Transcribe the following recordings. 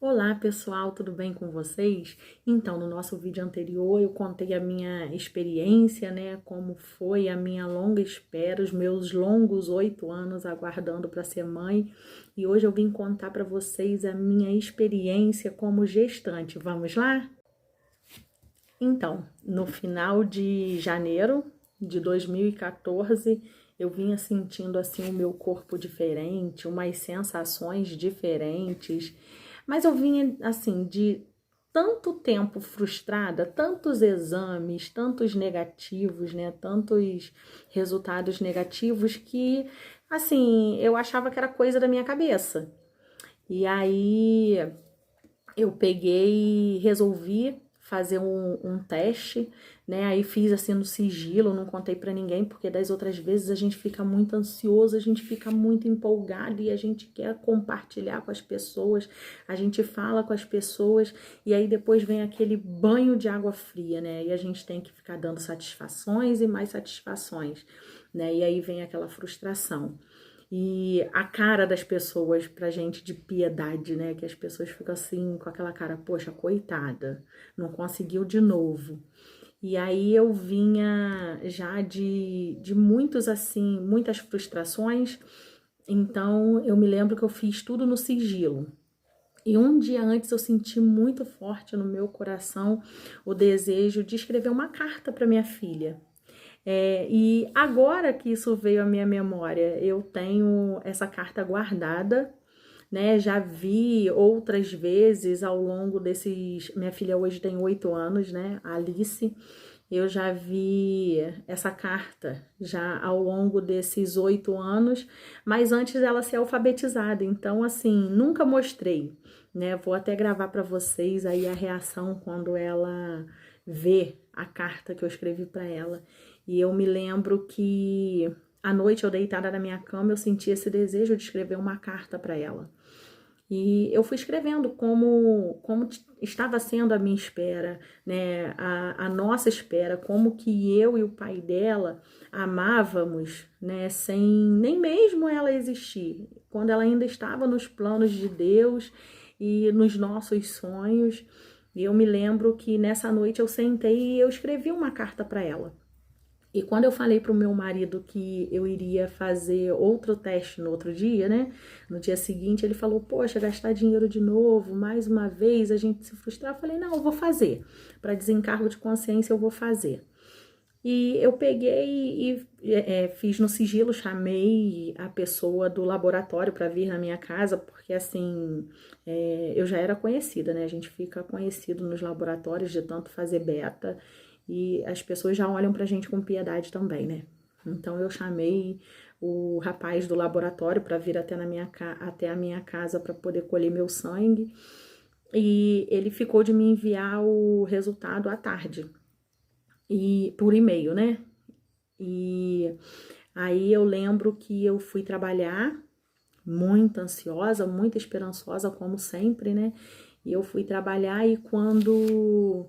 Olá pessoal, tudo bem com vocês? Então, no nosso vídeo anterior eu contei a minha experiência, né? Como foi a minha longa espera, os meus longos 8 anos aguardando para ser mãe. E hoje eu vim contar para vocês a minha experiência como gestante. Vamos lá? Então, no final de janeiro de 2014, eu vinha sentindo assim o meu corpo diferente, umas sensações diferentes, mas eu vinha assim de tanto tempo frustrada, tantos exames, tantos negativos, né, tantos resultados negativos que assim, eu achava que era coisa da minha cabeça. E aí eu peguei e resolvi fazer um teste, né? Aí fiz assim no sigilo, não contei pra ninguém, porque das outras vezes a gente fica muito ansioso, a gente fica muito empolgado e a gente quer compartilhar com as pessoas, a gente fala com as pessoas e aí depois vem aquele banho de água fria, né? E a gente tem que ficar dando satisfações e mais satisfações, né? E aí vem aquela frustração. E a cara das pessoas pra gente de piedade, né? Que as pessoas ficam assim, com aquela cara, poxa, coitada, não conseguiu de novo. E aí eu vinha já de muitos, assim, muitas frustrações. Então eu me lembro que eu fiz tudo no sigilo. E um dia antes eu senti muito forte no meu coração o desejo de escrever uma carta para minha filha. E agora que isso veio à minha memória, eu tenho essa carta guardada, né? Já vi outras vezes ao longo desses. Minha filha hoje tem 8 anos, né? A Alice. Eu já vi essa carta já ao longo desses 8 anos, mas antes dela ser alfabetizada. Então, assim, nunca mostrei, né? Vou até gravar para vocês aí a reação quando ela vê a carta que eu escrevi para ela. E eu me lembro que à noite eu deitada na minha cama, eu senti esse desejo de escrever uma carta para ela. E eu fui escrevendo como estava sendo a minha espera, né? A nossa espera, como que eu e o pai dela amávamos, né? Sem nem mesmo ela existir, quando ela ainda estava nos planos de Deus e nos nossos sonhos. E eu me lembro que nessa noite eu sentei e eu escrevi uma carta para ela. E quando eu falei pro meu marido que eu iria fazer outro teste no outro dia, né? No dia seguinte, ele falou: Poxa, gastar dinheiro de novo, mais uma vez, a gente se frustrar. Eu falei: Não, eu vou fazer. Para desencargo de consciência, eu vou fazer. E eu peguei e fiz no sigilo, chamei a pessoa do laboratório para vir na minha casa, porque assim, eu já era conhecida, né? A gente fica conhecido nos laboratórios de tanto fazer beta e as pessoas já olham pra gente com piedade também, né? Então eu chamei o rapaz do laboratório para vir até a minha casa para poder colher meu sangue e ele ficou de me enviar o resultado à tarde e por e-mail, né? E aí eu lembro que eu fui trabalhar muito ansiosa, muito esperançosa, como sempre, né? E eu fui trabalhar e quando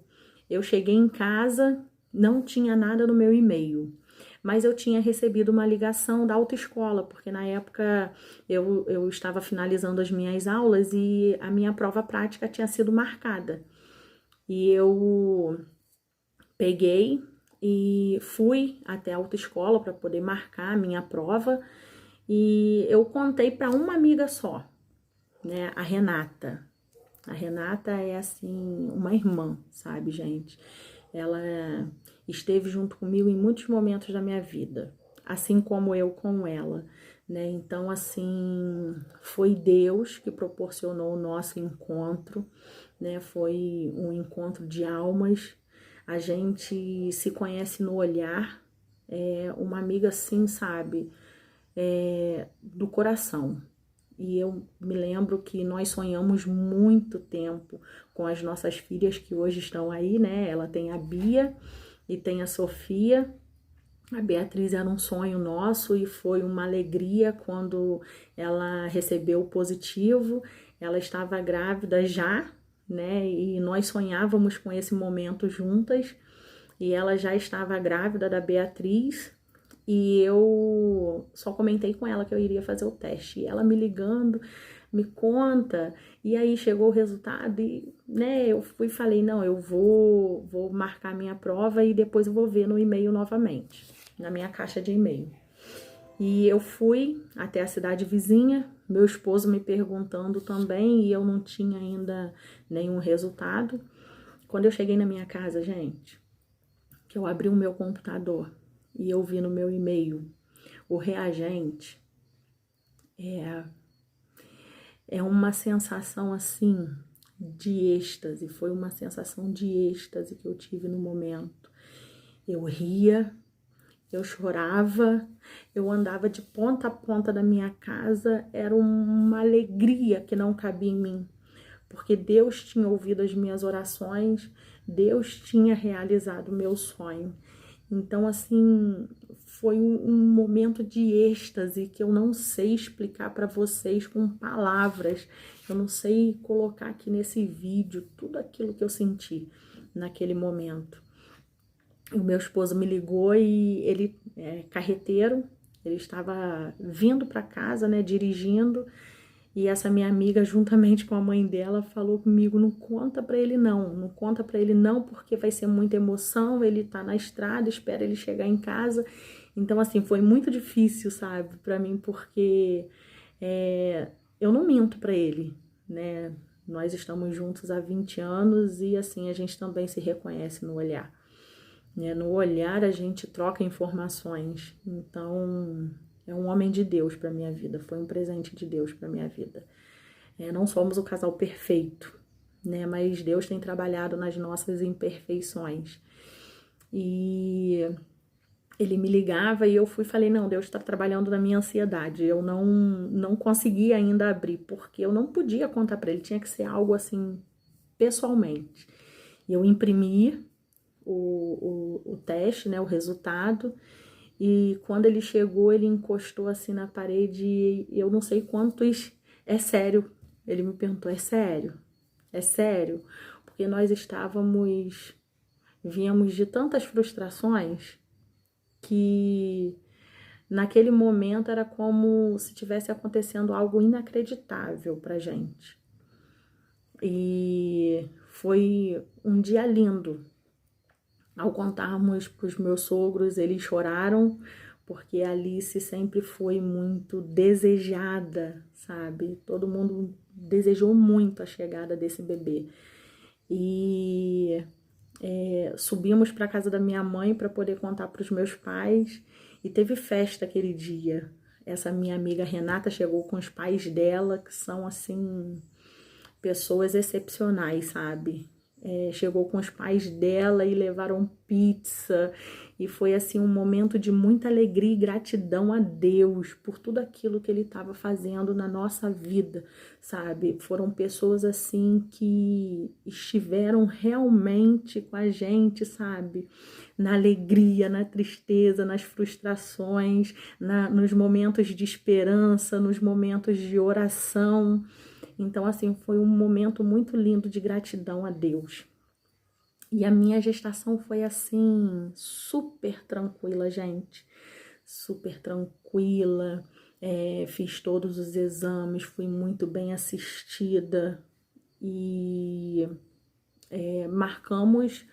eu cheguei em casa, não tinha nada no meu e-mail. Mas eu tinha recebido uma ligação da autoescola, porque na época eu estava finalizando as minhas aulas e a minha prova prática tinha sido marcada. E eu peguei e fui até a autoescola para poder marcar a minha prova e eu contei para uma amiga só, né, a Renata. A Renata é assim uma irmã, sabe, gente? Ela esteve junto comigo em muitos momentos da minha vida, assim como eu com ela, né? Então, assim, foi Deus que proporcionou o nosso encontro, né? Foi um encontro de almas. A gente se conhece no olhar, uma amiga assim, sabe? Do coração. E eu me lembro que nós sonhamos muito tempo com as nossas filhas que hoje estão aí, né? Ela tem a Bia e tem a Sofia. A Beatriz era um sonho nosso e foi uma alegria quando ela recebeu o positivo. Ela estava grávida já, né? E nós sonhávamos com esse momento juntas. E ela já estava grávida da Beatriz. E eu só comentei com ela que eu iria fazer o teste. E ela me ligando, me conta. E aí chegou o resultado e, né, eu fui e falei, não, eu vou marcar minha prova e depois eu vou ver no e-mail novamente, na minha caixa de e-mail. E eu fui até a cidade vizinha, meu esposo me perguntando também, e eu não tinha ainda nenhum resultado. Quando eu cheguei na minha casa, gente, que eu abri o meu computador e eu vi no meu e-mail o reagente, é uma sensação assim de êxtase, foi uma sensação de êxtase que eu tive no momento. Eu ria, eu chorava, eu andava de ponta a ponta da minha casa, era uma alegria que não cabia em mim, porque Deus tinha ouvido as minhas orações, Deus tinha realizado o meu sonho. Então, assim, foi um momento de êxtase que eu não sei explicar para vocês com palavras, eu não sei colocar aqui nesse vídeo tudo aquilo que eu senti naquele momento. O meu esposo me ligou e ele é carreteiro, ele estava vindo para casa, né, dirigindo, e essa minha amiga, juntamente com a mãe dela, falou comigo, não conta pra ele não conta pra ele não, porque vai ser muita emoção, ele tá na estrada, espera ele chegar em casa. Então, assim, foi muito difícil, sabe, pra mim, porque eu não minto pra ele, né, nós estamos juntos há 20 anos e, assim, a gente também se reconhece no olhar. No olhar a gente troca informações, então é um homem de Deus para minha vida, foi um presente de Deus para minha vida. Não somos o casal perfeito, né? Mas Deus tem trabalhado nas nossas imperfeições. E ele me ligava e eu fui e falei, não, Deus está trabalhando na minha ansiedade. Eu não consegui ainda abrir, porque eu não podia contar para ele, tinha que ser algo assim, pessoalmente. E eu imprimi o teste, né, o resultado, e quando ele chegou, ele encostou assim na parede e eu não sei quantos, é sério, ele me perguntou, é sério? É sério? Porque nós víamos de tantas frustrações que naquele momento era como se tivesse acontecendo algo inacreditável pra gente. E foi um dia lindo. Ao contarmos para os meus sogros, eles choraram, porque a Alice sempre foi muito desejada, sabe? Todo mundo desejou muito a chegada desse bebê. E subimos para a casa da minha mãe para poder contar para os meus pais, e teve festa aquele dia. Essa minha amiga Renata chegou com os pais dela, que são, assim, pessoas excepcionais, sabe? Chegou com os pais dela e levaram pizza, e foi assim um momento de muita alegria e gratidão a Deus por tudo aquilo que ele estava fazendo na nossa vida, sabe? Foram pessoas assim que estiveram realmente com a gente, sabe? Na alegria, na tristeza, nas frustrações, nos momentos de esperança, nos momentos de oração. Então, assim, foi um momento muito lindo de gratidão a Deus. E a minha gestação foi, assim, super tranquila, gente. Super tranquila. Fiz todos os exames, fui muito bem assistida. E marcamos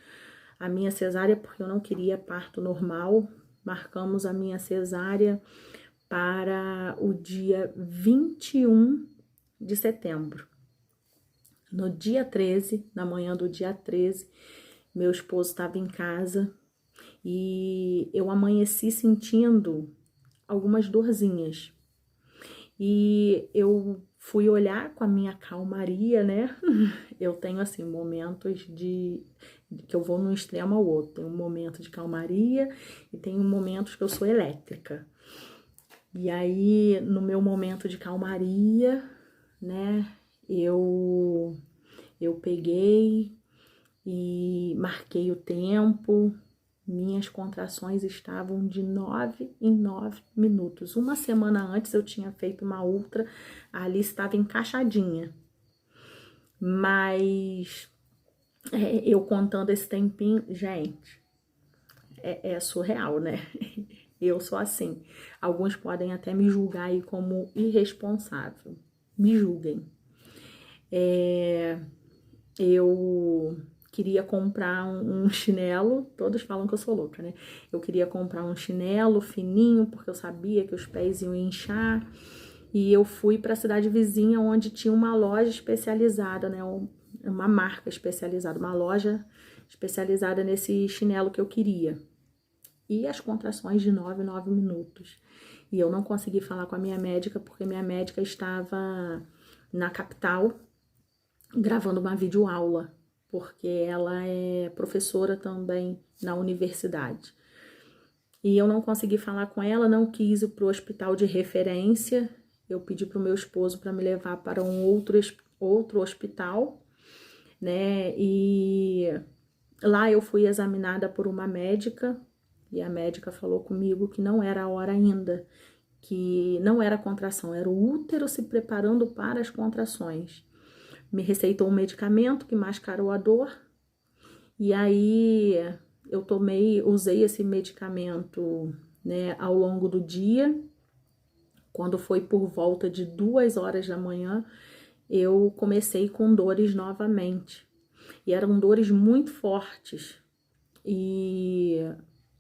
a minha cesárea, porque eu não queria parto normal. Marcamos a minha cesárea para o dia 21 de setembro. No dia 13, na manhã do dia 13, meu esposo estava em casa e eu amanheci sentindo algumas dorzinhas. E eu fui olhar com a minha calmaria, né? Eu tenho, assim, momentos que eu vou num extremo ao outro. Tem um momento de calmaria e tem momentos que eu sou elétrica. E aí, no meu momento de calmaria, né, eu peguei e marquei o tempo. Minhas contrações estavam de 9 em 9 minutos. Uma semana antes eu tinha feito uma ultra, ali estava encaixadinha. Mas eu contando esse tempinho, gente, é surreal, né? Eu sou assim. Alguns podem até me julgar aí como irresponsável. me julguem. Eu queria comprar um chinelo, todos falam que eu sou louca, né? Eu queria comprar um chinelo fininho, porque eu sabia que os pés iam inchar, e eu fui para a cidade vizinha, onde tinha uma loja especializada, né? Uma marca especializada, uma loja especializada nesse chinelo que eu queria. E as contrações de 9 em 9 minutos. E eu não consegui falar com a minha médica, porque minha médica estava na capital, gravando uma videoaula, porque ela é professora também na universidade. E eu não consegui falar com ela, não quis ir para o hospital de referência. Eu pedi para o meu esposo para me levar para um outro hospital, né? E lá eu fui examinada por uma médica, e a médica falou comigo que não era a hora ainda, que não era contração, era o útero se preparando para as contrações. Me receitou um medicamento que mascarou a dor, e aí eu usei esse medicamento, né, ao longo do dia. Quando foi por volta de 2 horas da manhã, eu comecei com dores novamente, e eram dores muito fortes, e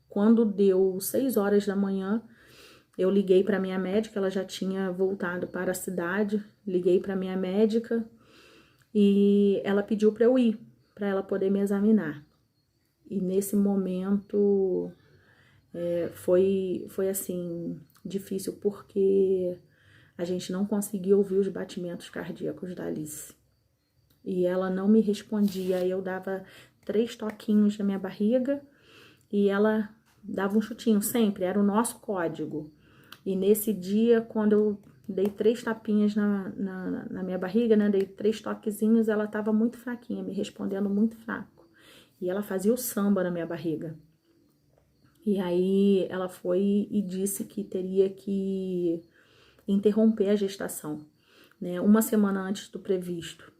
quando deu 6 horas da manhã, eu liguei para minha médica, ela já tinha voltado para a cidade, liguei para minha médica, e ela pediu para eu ir, para ela poder me examinar. E nesse momento foi assim, difícil, porque a gente não conseguia ouvir os batimentos cardíacos da Alice. E ela não me respondia, eu dava 3 toquinhos na minha barriga e ela dava um chutinho sempre, era o nosso código. E nesse dia, quando eu dei 3 tapinhas na minha barriga, né, dei 3 toquezinhos, ela tava muito fraquinha, me respondendo muito fraco. E ela fazia o samba na minha barriga. E aí ela foi e disse que teria que interromper a gestação, né, 1 semana antes do previsto.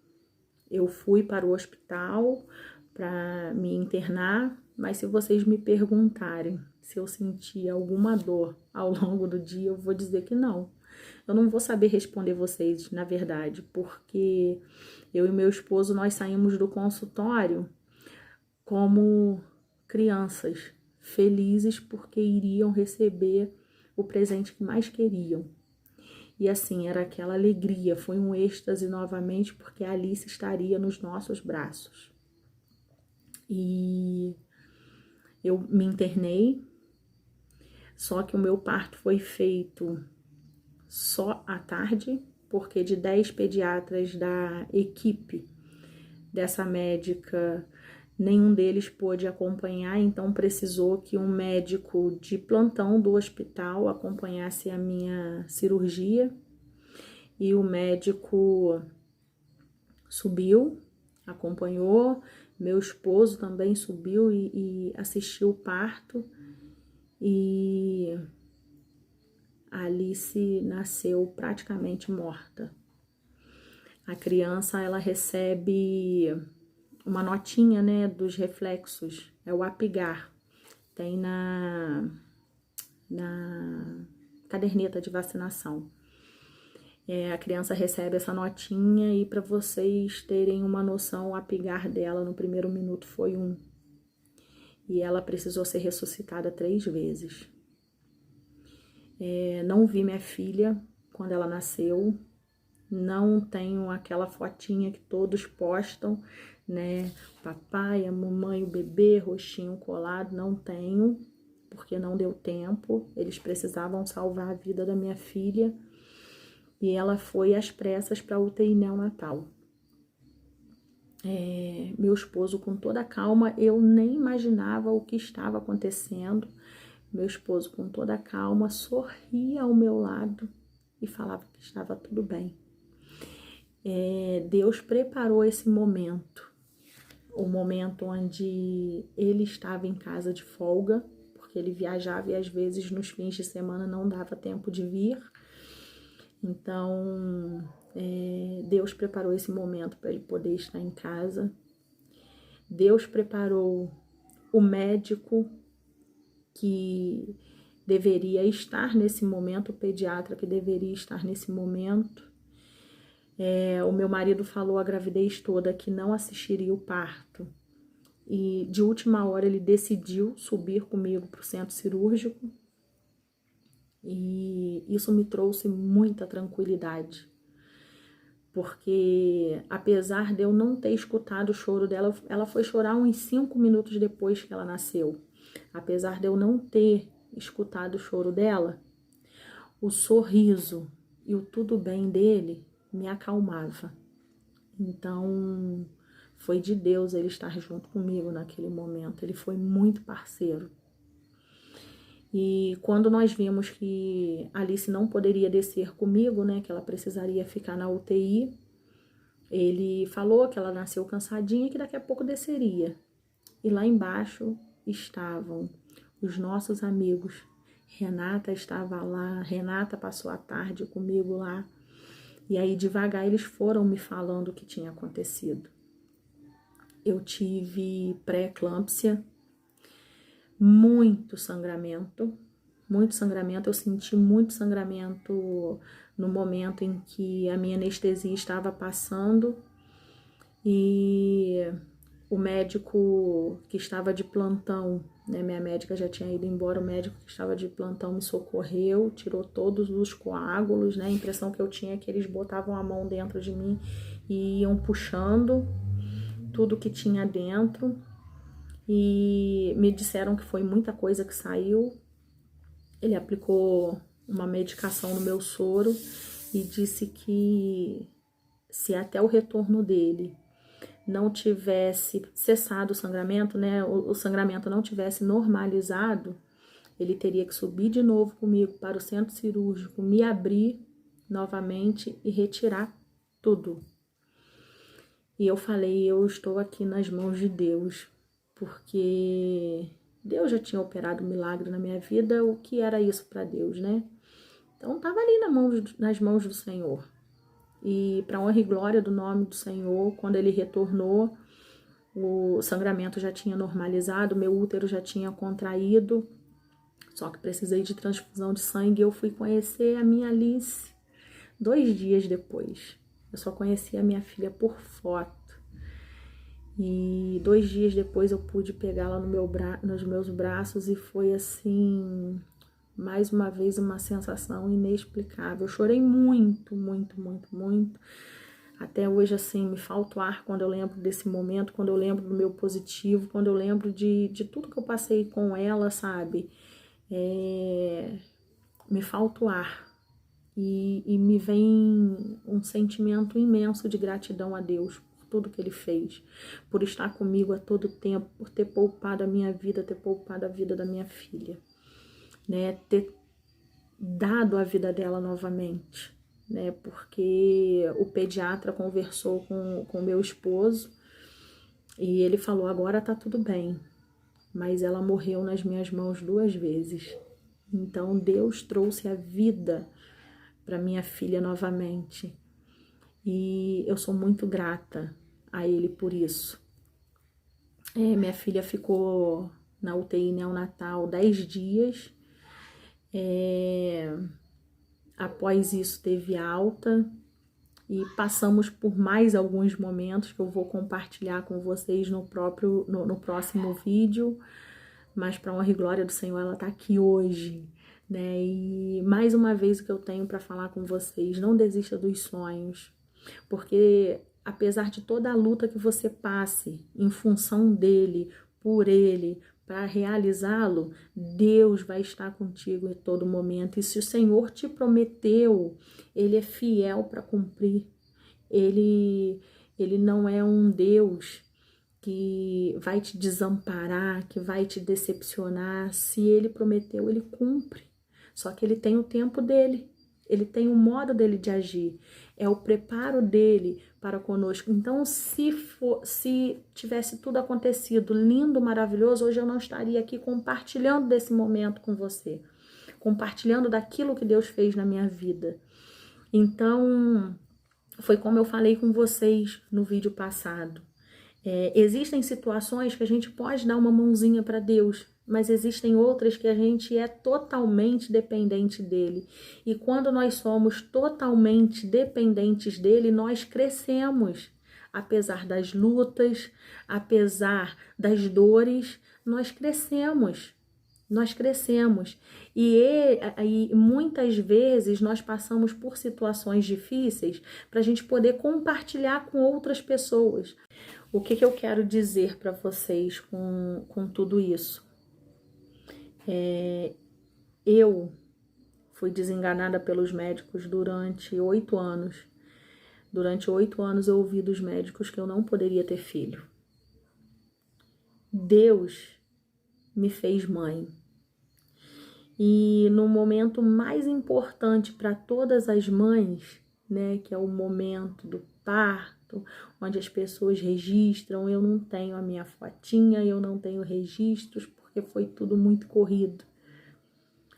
Eu fui para o hospital para me internar, mas se vocês me perguntarem se eu senti alguma dor ao longo do dia, eu vou dizer que não. Eu não vou saber responder vocês, na verdade, porque eu e meu esposo, nós saímos do consultório como crianças, felizes porque iriam receber o presente que mais queriam. E assim, era aquela alegria, foi um êxtase novamente, porque a Alice estaria nos nossos braços. E eu me internei, só que o meu parto foi feito só à tarde, porque de 10 pediatras da equipe dessa médica, nenhum deles pôde acompanhar, então precisou que um médico de plantão do hospital acompanhasse a minha cirurgia. E o médico subiu, acompanhou, meu esposo também subiu e assistiu o parto, e a Alice nasceu praticamente morta. A criança, ela recebe uma notinha, né, dos reflexos, é o Apgar, tem na caderneta de vacinação. A criança recebe essa notinha, e para vocês terem uma noção, o Apgar dela no primeiro minuto foi 1. E ela precisou ser ressuscitada 3 vezes. Não vi minha filha quando ela nasceu, não tenho aquela fotinha que todos postam, né? O papai, a mamãe, o bebê, rostinho colado, não tenho, porque não deu tempo. Eles precisavam salvar a vida da minha filha. E ela foi às pressas para a UTI neonatal. Meu esposo, com toda a calma, eu nem imaginava o que estava acontecendo. Meu esposo, com toda a calma, sorria ao meu lado e falava que estava tudo bem. Deus preparou esse momento, o momento onde ele estava em casa de folga, porque ele viajava e às vezes nos fins de semana não dava tempo de vir. Então, Deus preparou esse momento para ele poder estar em casa. Deus preparou o médico que deveria estar nesse momento, o pediatra que deveria estar nesse momento. O meu marido falou a gravidez toda que não assistiria o parto. E de última hora ele decidiu subir comigo para o centro cirúrgico. E isso me trouxe muita tranquilidade. Porque apesar de eu não ter escutado o choro dela, ela foi chorar uns 5 minutos depois que ela nasceu. Apesar de eu não ter escutado o choro dela, o sorriso e o tudo bem dele me acalmava. Então, foi de Deus ele estar junto comigo naquele momento. Ele foi muito parceiro. E quando nós vimos que Alice não poderia descer comigo, né, que ela precisaria ficar na UTI, ele falou que ela nasceu cansadinha e que daqui a pouco desceria. E lá embaixo estavam os nossos amigos. Renata estava lá, Renata passou a tarde comigo lá. E aí devagar eles foram me falando o que tinha acontecido. Eu tive pré-eclâmpsia, muito sangramento, eu senti muito sangramento no momento em que a minha anestesia estava passando e o médico que estava de plantão, né, minha médica já tinha ido embora, o médico que estava de plantão me socorreu, tirou todos os coágulos, né, a impressão que eu tinha é que eles botavam a mão dentro de mim e iam puxando tudo que tinha dentro. E me disseram que foi muita coisa que saiu. Ele aplicou uma medicação no meu soro e disse que se até o retorno dele não tivesse cessado o sangramento, né, o sangramento não tivesse normalizado, ele teria que subir de novo comigo para o centro cirúrgico, me abrir novamente e retirar tudo. E eu falei, eu estou aqui nas mãos de Deus, porque Deus já tinha operado um milagre na minha vida, o que era isso para Deus, né? Então estava ali nas mãos do Senhor. E para honra e glória do nome do Senhor, quando ele retornou, o sangramento já tinha normalizado, meu útero já tinha contraído, só que precisei de transfusão de sangue. Eu fui conhecer a minha Alice 2 dias depois. Eu só conheci a minha filha por foto. E 2 dias depois eu pude pegá-la nos meus braços e foi assim, mais uma vez, uma sensação inexplicável. Eu chorei muito, muito, muito, muito. Até hoje, assim, me falta o ar quando eu lembro desse momento, quando eu lembro do meu positivo, quando eu lembro de tudo que eu passei com ela, sabe? Me falta o ar. E me vem um sentimento imenso de gratidão a Deus por tudo que Ele fez, por estar comigo a todo tempo, por ter poupado a minha vida, ter poupado a vida da minha filha, né? Ter dado a vida dela novamente, né? Porque o pediatra conversou com meu esposo e ele falou, agora tá tudo bem, mas ela morreu nas minhas mãos 2 vezes. Então Deus trouxe a vida para minha filha novamente. E eu sou muito grata a Ele por isso. Minha filha ficou na UTI neonatal 10 dias. Após isso teve alta. E passamos por mais alguns momentos que eu vou compartilhar com vocês no próximo vídeo. Mas para honra e glória do Senhor, ela está aqui hoje, né? E mais uma vez o que eu tenho para falar com vocês, não desista dos sonhos, porque apesar de toda a luta que você passe em função dele, por ele, para realizá-lo, Deus vai estar contigo em todo momento. E se o Senhor te prometeu, Ele é fiel para cumprir. Ele não é um Deus que vai te desamparar, que vai te decepcionar. Se Ele prometeu, Ele cumpre. Só que Ele tem o tempo dele, Ele tem o modo dele de agir. É o preparo dele para conosco. Então, se tivesse tudo acontecido lindo, maravilhoso, hoje eu não estaria aqui compartilhando desse momento com você, compartilhando daquilo que Deus fez na minha vida. Então, foi como eu falei com vocês no vídeo passado. Existem situações que a gente pode dar uma mãozinha para Deus, mas existem outras que a gente é totalmente dependente dele. E quando nós somos totalmente dependentes dele, nós crescemos. Apesar das lutas, apesar das dores, nós crescemos. Nós crescemos. E muitas vezes nós passamos por situações difíceis para a gente poder compartilhar com outras pessoas. O que eu quero dizer para vocês com tudo isso? Eu fui desenganada pelos médicos durante 8 anos. Durante 8 anos eu ouvi dos médicos que eu não poderia ter filho. Deus me fez mãe. E no momento mais importante para todas as mães, né, que é o momento do parto, onde as pessoas registram, eu não tenho a minha fotinha, eu não tenho registros, porque foi tudo muito corrido.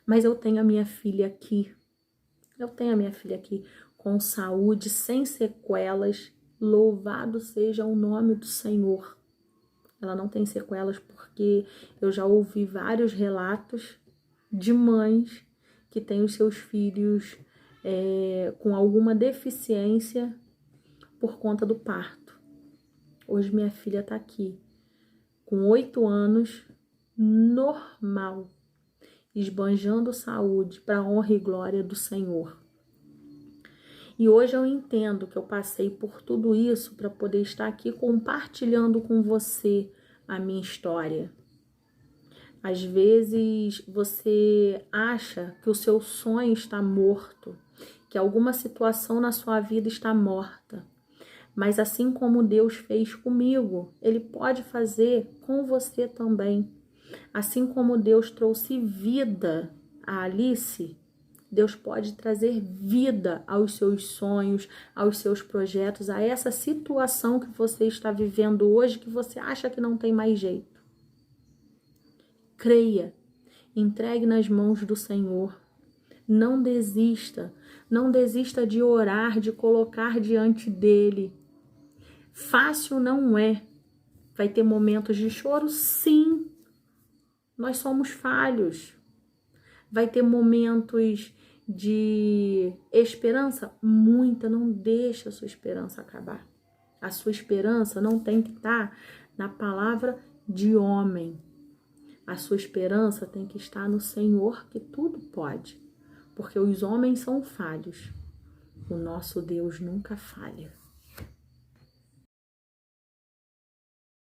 Mas eu tenho a minha filha aqui. Eu tenho a minha filha aqui com saúde, sem sequelas. Louvado seja o nome do Senhor. Ela não tem sequelas porque eu já ouvi vários relatos de mães que têm os seus filhos com alguma deficiência por conta do parto. Hoje minha filha está aqui, com 8 anos, normal, esbanjando saúde para a honra e glória do Senhor. E hoje eu entendo que eu passei por tudo isso para poder estar aqui compartilhando com você a minha história. Às vezes você acha que o seu sonho está morto, que alguma situação na sua vida está morta. Mas assim como Deus fez comigo, Ele pode fazer com você também. Assim como Deus trouxe vida a Alice, Deus pode trazer vida aos seus sonhos, aos seus projetos, a essa situação que você está vivendo hoje, que você acha que não tem mais jeito. Creia, entregue nas mãos do Senhor. Não desista de orar, de colocar diante dele. Fácil não é. Vai ter momentos de choro? Sim. Nós somos falhos. Vai ter momentos de esperança? Muita. Não deixa a sua esperança acabar. A sua esperança não tem que estar na palavra de homem. A sua esperança tem que estar no Senhor, que tudo pode. Porque os homens são falhos. O nosso Deus nunca falha.